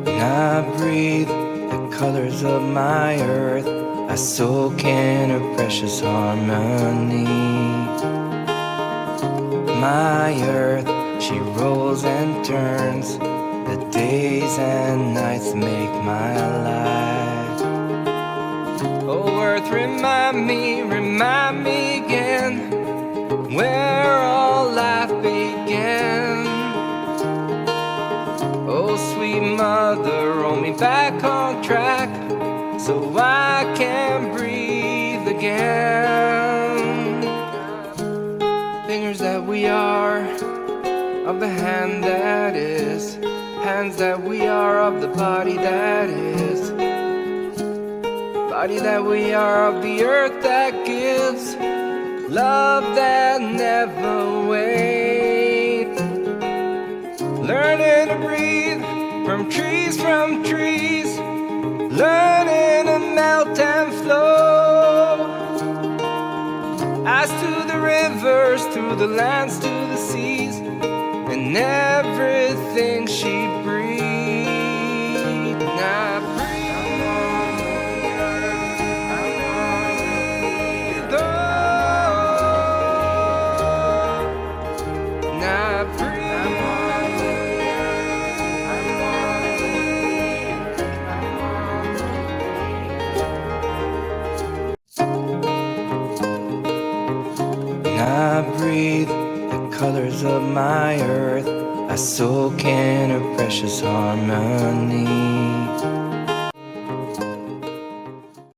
And I breathe the colors of my earth, I soak in her precious harmony. My earth, she rolls and turns, the days and nights make my life. Oh, earth, remind me again where all life began. Oh, sweet mother, roll me back on track so I can breathe again. Fingers that we are of the hand that is, hands that we are of the body that is, body that we are of the earth that gives, love that never waits. Learning to breathe from trees, learning to melt and flow. As to the rivers, to the lands, to the seas, and everything she breathed. Now breathe, oh, now breathe. I breathe the colors of my earth, I soak in her precious harmony.